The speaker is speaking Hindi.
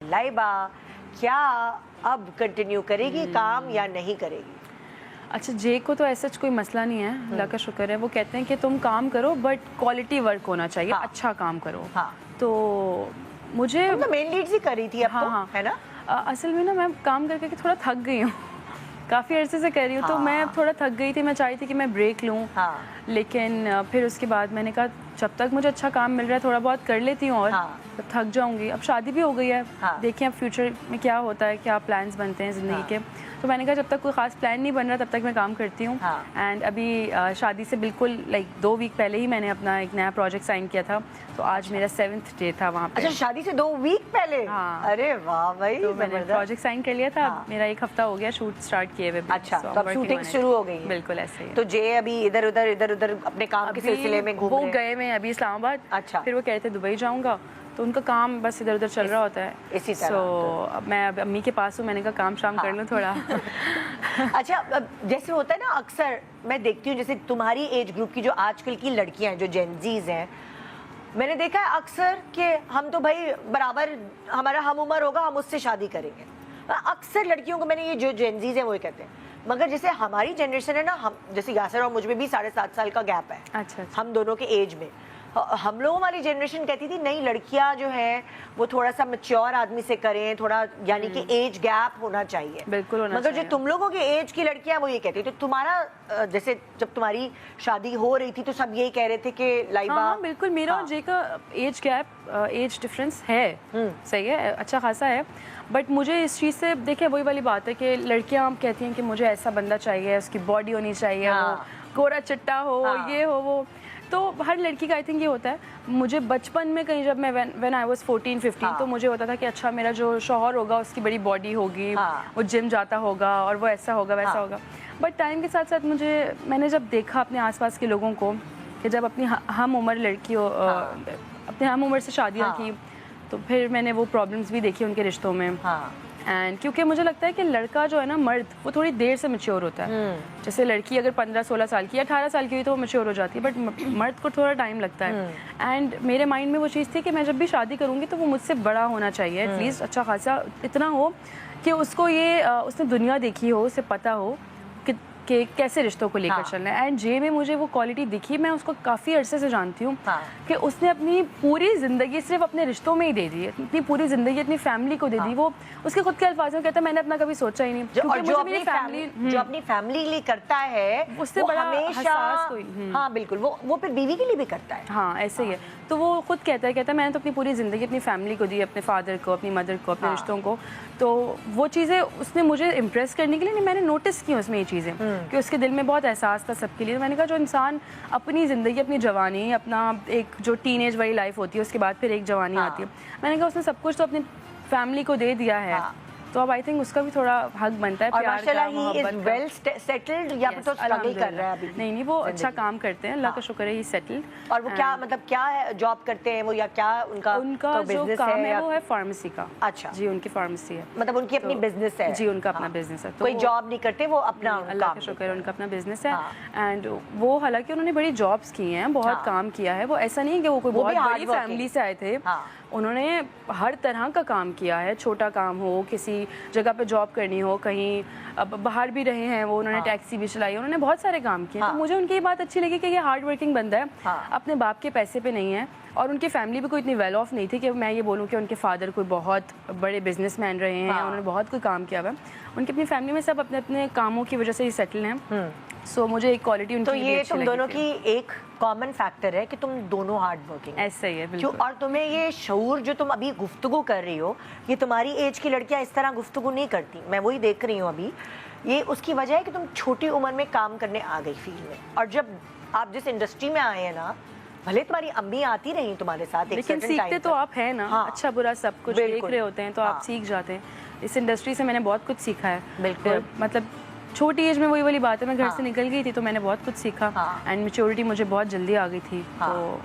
लाइबा क्या अब कंटिन्यू करेगी काम या नहीं करेगी? अच्छा, जे को तो ऐसा कोई मसला नहीं है, अल्लाह का शुक्र है। वो कहते हैं कि तुम काम करो बट क्वालिटी वर्क होना चाहिए। हाँ। अच्छा काम करो। हाँ। तो मुझे तो मेन लीड्स ही कर रही थी अब हाँ, तो, हाँ। है ना? असल में ना मैं काम करके थोड़ा थक गई हूँ काफ़ी अरसे से कर रही हूँ। तो मैं थोड़ा थक गई थी, मैं चाहती थी कि मैं ब्रेक लूँ। हाँ। लेकिन फिर उसके बाद मैंने कहा जब तक मुझे अच्छा काम मिल रहा है थोड़ा बहुत कर लेती हूँ और जब थक जाऊँगी। अब शादी भी हो गई है। देखें अब फ्यूचर में क्या होता है, क्या प्लान्स बनते हैं ज़िंदगी के। तो मैंने कहा जब तक कोई ख़ास प्लान नहीं बन रहा तब तक मैं काम करती हूँ। एंड अभी शादी से बिल्कुल 2 वीक पहले ही मैंने अपना एक नया प्रोजेक्ट साइन किया था। तो आज मेरा 7th डे था वहाँ पे। अच्छा, शादी से 2 वीक पहले? हाँ। अरे वाह भाई, तो मैंने प्रोजेक्ट साइन कर लिया था। मेरा 1 हफ्ता हो गया शूट स्टार्ट किए हुए। अच्छा, तो अब शूटिंग शुरू हो गई है? बिल्कुल ऐसे ही। तो जे अभी इधर उधर अपने काम के सिलसिले में घूम वो रहे हैं? गए मैं अभी इस्लामाबाद। अच्छा। फिर वो कह रहे थे दुबई जाऊँगा, तो उनका काम बस इधर उधर चल रहा होता है। इसी तरह। अब मैं अब अम्मी के पास हूँ, मैंने कहा काम शाम कर लूँ थोड़ा। अच्छा, अब जैसे होता है ना, अक्सर मैं देखती हूँ जैसे तुम्हारी एज ग्रुप की जो आजकल की लड़कियां हैं जो जेनजीज हैं, मैंने देखा है अक्सर कि हम तो भाई बराबर हमारा हम उम्र होगा, हम उससे शादी करेंगे। अक्सर लड़कियों को मैंने ये जो जेनजीज हैं वो ही कहते हैं। मगर जैसे हमारी जनरेशन है ना, हम जैसे यासर और मुझ में भी 7.5 साल का गैप है। अच्छा। हम दोनों के एज में हम लोगों वाली जनरेशन कहती थी नहीं, लड़कियां जो है वो थोड़ा सा मैच्योर आदमी से करें, थोड़ा यानी कि एज गैप होना चाहिए। बिल्कुल होना मगर चाहिए। जो तुम लोगों के एज की लड़कियां वो ये कहती। तो तुम्हारा जैसे जब तुम्हारी शादी हो रही थी तो सब यही कह रहे थे कि लाइबा। हाँ, बिल्कुल मेरा और जे का एज गैप एज डिफरेंस है। सही है, अच्छा खासा है। बट मुझे इस चीज़ से देखिए वही वाली बात है कि लड़कियां कहती हैं कि मुझे ऐसा बंदा चाहिए, उसकी बॉडी होनी चाहिए, वो गोरा चिट्टा हो, ये हो वो। तो हर लड़की का आई थिंक ये होता है। मुझे बचपन में कहीं जब मैं व्हेन आई वाज 14-15 तो मुझे होता था कि अच्छा मेरा जो शौहर होगा उसकी बड़ी बॉडी होगी, वो जिम जाता होगा और वो ऐसा होगा वैसा होगा। बट टाइम के साथ साथ मैंने जब देखा अपने आसपास के लोगों को कि जब अपनी हम उम्र लड़कियों अपने हम उम्र से शादियाँ की, तो फिर मैंने वो प्रॉब्लम्स भी देखी उनके रिश्तों में। एंड क्योंकि मुझे लगता है कि लड़का जो है ना, मर्द, वो थोड़ी देर से मैच्योर होता है। जैसे लड़की अगर 15-16 साल की या 18 साल की हुई तो वो मैच्योर हो जाती है, बट मर्द को थोड़ा टाइम लगता है। एंड मेरे माइंड में वो चीज़ थी कि मैं जब भी शादी करूँगी तो वो मुझसे बड़ा होना चाहिए, एटलीस्ट अच्छा खासा इतना हो कि उसको ये उसने दुनिया देखी हो, उसे पता हो कि कैसे रिश्तों को लेकर चलना है। एंड जे में मुझे वो क्वालिटी दिखी। मैं उसको काफ़ी अरसे से जानती हूँ कि उसने अपनी पूरी ज़िंदगी सिर्फ अपने रिश्तों में ही दे दी है, अपनी पूरी ज़िंदगी अपनी फैमिली को दे दी। वो उसके खुद के अल्फाज में कहता है मैंने अपना कभी सोचा ही नहीं। जो अपनी फैमिली के लिए करता है उससे बड़ा हमेशा। हाँ बिल्कुल, वो फिर बीवी के लिए भी करता है। हाँ ऐसे ही है। तो वो खुद कहता है मैंने तो अपनी पूरी ज़िंदगी अपनी फैमिली को दी, अपने फादर को, अपनी मदर को, अपने रिश्तों को। तो वो चीज़ें उसने मुझे इम्प्रेस करने के लिए नहीं, मैंने नोटिस की उसमें ये चीज़ें कि उसके दिल में बहुत एहसास था सबके लिए। तो मैंने कहा जो इंसान अपनी ज़िंदगी, अपनी जवानी, अपना एक जो टीनेज वाली लाइफ होती है उसके बाद फिर एक जवानी आती है, मैंने कहा उसने सब कुछ तो अपनी फैमिली को दे दिया है। तो अब आई थिंक उसका भी थोड़ा हक बनता है प्यार का, मोहब्बत का। वेल सेटल्ड या फिर तो स्ट्रगल कर रहा है अभी? नहीं, वो अच्छा काम करते हैं, अल्लाह का शुक्र है, ही सेटल्ड। और वो क्या मतलब क्या है, जॉब करते हैं वो या क्या उनका जो काम है वो है फार्मेसी का। अच्छा जी, उनकी फार्मेसी है, मतलब उनकी अपनी बिजनेस है? जी, उनका अपना बिजनेस है। कोई जॉब नहीं करते, वो अपना, अल्लाह का शुक्र है, उनका अपना बिजनेस है। एंड वो हालांकि उन्होंने बड़ी जॉब्स की हैं, बहुत काम किया है। वो ऐसा नहीं है कि वो कोई बहुत बड़ी फैमिली से आए थे। उन्होंने हर तरह का काम किया है, छोटा काम हो, किसी जगह पे जॉब करनी हो, कहीं अब बाहर भी रहे हैं वो, उन्होंने टैक्सी भी चलाई, उन्होंने बहुत सारे काम किए। तो मुझे उनकी ये बात अच्छी लगी कि ये हार्ड वर्किंग बंदा है, अपने बाप के पैसे पे नहीं है। और उनकी फैमिली भी कोई इतनी वेल ऑफ नहीं थी कि मैं ये बोलूँ कि उनके फादर कोई बहुत बड़े बिजनेसमैन रहे हैं, उन्होंने बहुत कोई काम किया हुआ है। उनकी अपनी फैमिली में सब अपने अपने कामों की वजह से ही सेटल हैं। सो मुझे एक क्वालिटी उनकी तो ये तुम दोनों की एक कॉमन फैक्टर है कि तुम दोनों हार्ड वर्किंग। ऐसा ही है बिल्कुल। और तुम्हें ये शऊर जो तुम अभी गुफ्तगू कर रही हो, ये तुम्हारी एज की लड़कियां इस तरह गुफ्तगू नहीं करती, मैं वही देख रही हूँ अभी। ये उसकी वजह है कि तुम छोटी उम्र में काम करने आ गई फील्ड में, और जब आप जिस इंडस्ट्री में आए हैं ना, भले तुम्हारी अम्मी आती रही तुम्हारे साथ, लेकिन सीखते तो आप है ना। अच्छा बुरा सब कुछ देख रहे होते हैं तो आप सीख जाते हैं। इस इंडस्ट्री से मैंने बहुत कुछ सीखा है। बिल्कुल, मतलब छोटी एज में वही वाली बात है, मैं घर से निकल गई थी तो मैंने बहुत कुछ सीखा। एंड मैच्योरिटी मुझे बहुत जल्दी आ गई थी। तो